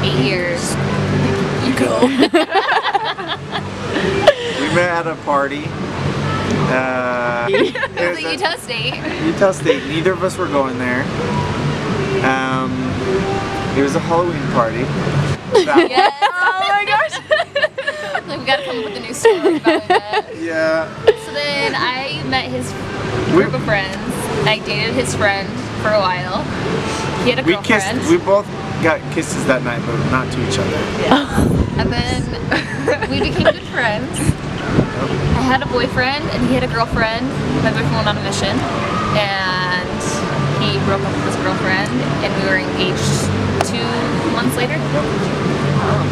8 years. You go. We met at a party. It was a Utah State. Utah State. Neither of us were going there. It was a Halloween party. Yes. Oh my gosh. Like, we gotta come up with a new story about we met. Yeah. So then I met his group of friends. I dated his friend for a while. He had a girlfriend. We both got kisses that night, but not to each other. Yeah. And then we became good friends. I had a boyfriend and he had a girlfriend. My boyfriend went on a mission and he broke up with his girlfriend and we were engaged 2 months later.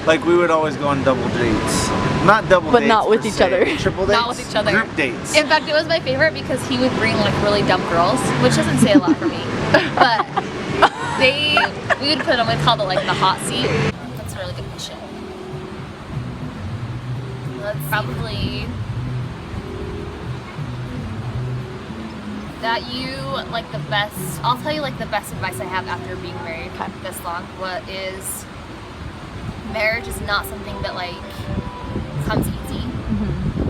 Like we would always go on double dates. Not double but dates. not with per each se. other. Triple dates? Not with each other. Group dates. In fact, it was my favorite because he would bring like really dumb girls, which doesn't say a lot for me. But we would put them, we called it like the hot seat. That's a really good question. Let's probably that you like the best. I'll tell you like the best advice I have after being married this long. What is marriage is not something that like comes easy.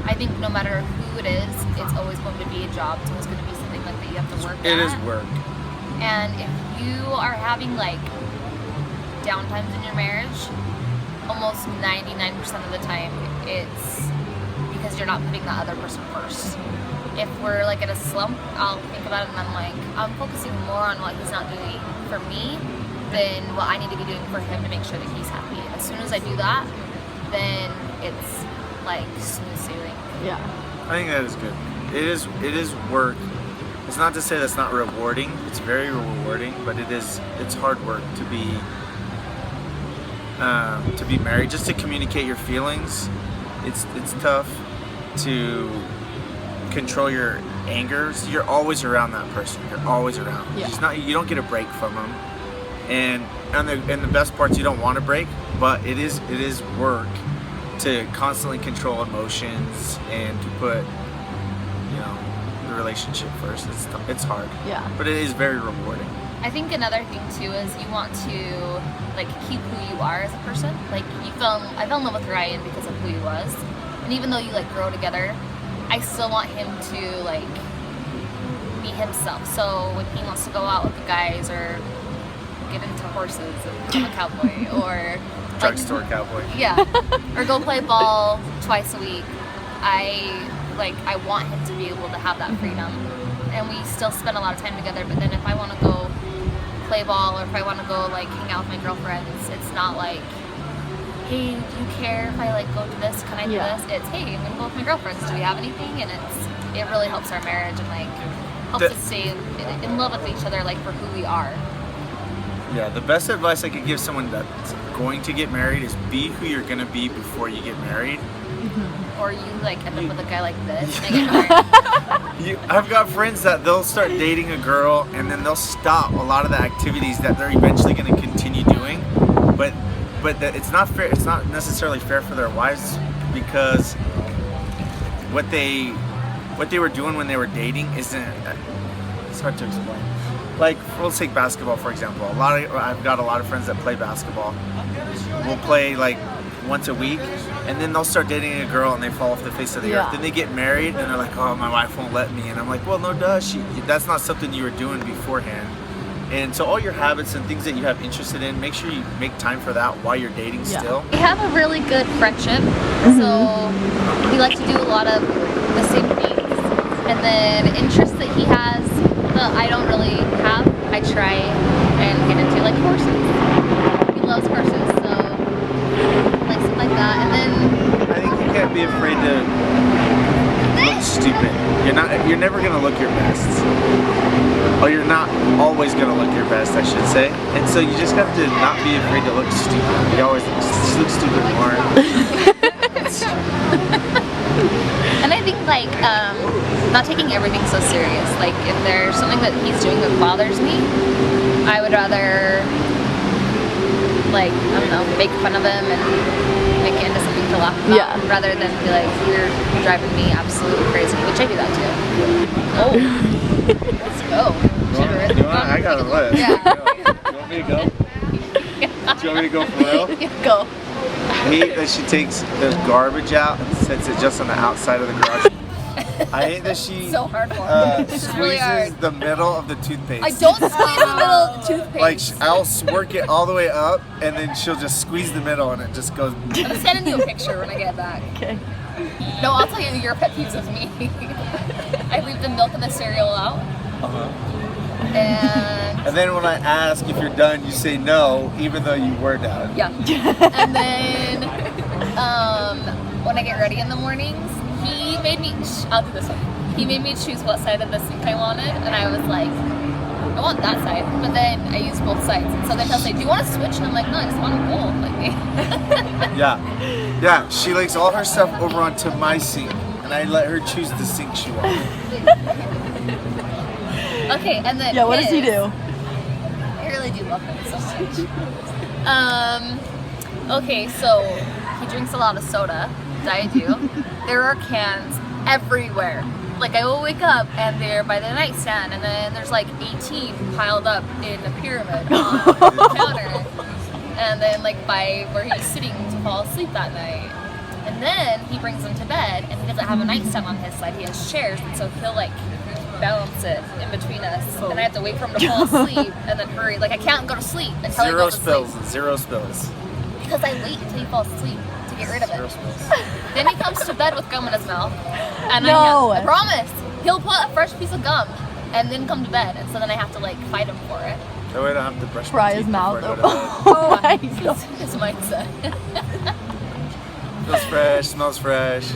I think no matter who it is, it's always going to be a job. It's always going to be something like that you have to work at. It is work. And if you are having like downtimes in your marriage, almost 99% of the time it's because you're not putting the other person first. If we're like in a slump, I'll think about it and I'm like, I'm focusing more on what he's not doing for me than what I need to be doing for him to make sure that he's happy. As soon as I do that, then it's like smooth sailing. Yeah. I think that is good. It is work. It's not to say that's not rewarding. It's very rewarding, but it's hard work to be married. Just to communicate your feelings, it's tough to control your anger. So you're always around that person. You're always around. Yeah. You don't get a break from them. And the best parts you don't want to break, but it is work to constantly control emotions and to put the relationship first. It's hard. Yeah. But it is very rewarding. I think another thing too is you want to like keep who you are as a person. Like I fell in love with Ryan because of who he was, and even though you like grow together, I still want him to like be himself. So when he wants to go out with the guys or get into horses and become a cowboy or Drugstore cowboy. Yeah. Or go play ball twice a week. I want him to be able to have that freedom. And we still spend a lot of time together, but then if I want to go play ball or if I want to go like hang out with my girlfriends, it's not like, hey, do you care if I like go to this? Can I do this? It's, hey, I'm gonna go with my girlfriends. Do we have anything? And it really helps our marriage and like helps us stay in love with each other like for who we are. Yeah, the best advice I could give someone that's going to get married is be who you're gonna be before you get married. Or you like end up with a guy like this and get married. I've got friends that they'll start dating a girl and then they'll stop a lot of the activities that they're eventually going to continue doing, but it's not fair. It's not necessarily fair for their wives because what they were doing when they were dating isn't. It's hard to explain. Like, let's take basketball for example. I've got a lot of friends that play basketball. We'll play like once a week, and then they'll start dating a girl and they fall off the face of the earth. Then they get married and they're like, oh, my wife won't let me. And I'm like, well, no, that's not something you were doing beforehand. And so all your habits and things that you have interested in, make sure you make time for that while you're dating still. We have a really good friendship, so we like to do a lot of the same things. And then interests that he has that I don't really have, I try and get into, like horses. He loves horses, so like stuff like that. And then I think you can't be afraid to look stupid. You're never gonna look your best. Or you're not always gonna look your best, I should say. And so you just have to not be afraid to look stupid. You always look stupid more. And I think like not taking everything so serious. Like if there's something that he's doing that bothers me, I would rather like, I don't know, make fun of him and make it into something to laugh about rather than be like, you're driving me absolutely crazy, which I do that too. Oh, let's go. I got a list. Yeah. You want me to go? you want me to go for real? Go. I hate that she takes the garbage out and sets it just on the outside of the garage. I hate that she So hard for squeezes It's really hard. the middle of the toothpaste. I don't squeeze the middle of the toothpaste. Like I'll work it all the way up, and then she'll just squeeze the middle, and it just goes. I'm sending you a picture when I get back. Okay. No, I'll tell you your pet peeves with me. I leave the milk and the cereal out. And then when I ask if you're done, you say no, even though you were done. Yeah. And then when I get ready in the mornings, he made me, I'll do this one. He made me choose what side of the sink I wanted, and I was like, I want that side. But then I use both sides. And so then he'll say, do you want to switch? And I'm like, no, I just want them both, like me. Yeah, she likes all her stuff over onto my sink, and I let her choose the sink she wants. Okay, and then Yeah, what does he do? I really do love him so much. Okay, so he drinks a lot of soda. I do. There are cans everywhere. Like I will wake up and they're by the nightstand, and then there's like 18 piled up in a pyramid on the counter. And then like by where he's sitting to fall asleep that night. And then he brings them to bed, and he doesn't have a nightstand on his side. He has chairs, and so he'll like balance it in between us. And I have to wait for him to fall asleep and then hurry. Like I can't go to sleep until he goes to sleep. Zero spills. Because I wait until he falls asleep to get rid of Zero it. spills. Then he comes to bed with gum in his mouth. And No. I promise, he'll put a fresh piece of gum and then come to bed. And so then I have to like fight him for it. That way I don't have to brush Fry my his teeth mouth before I go to bed. Oh my god. His mindset. Smells fresh, smells fresh.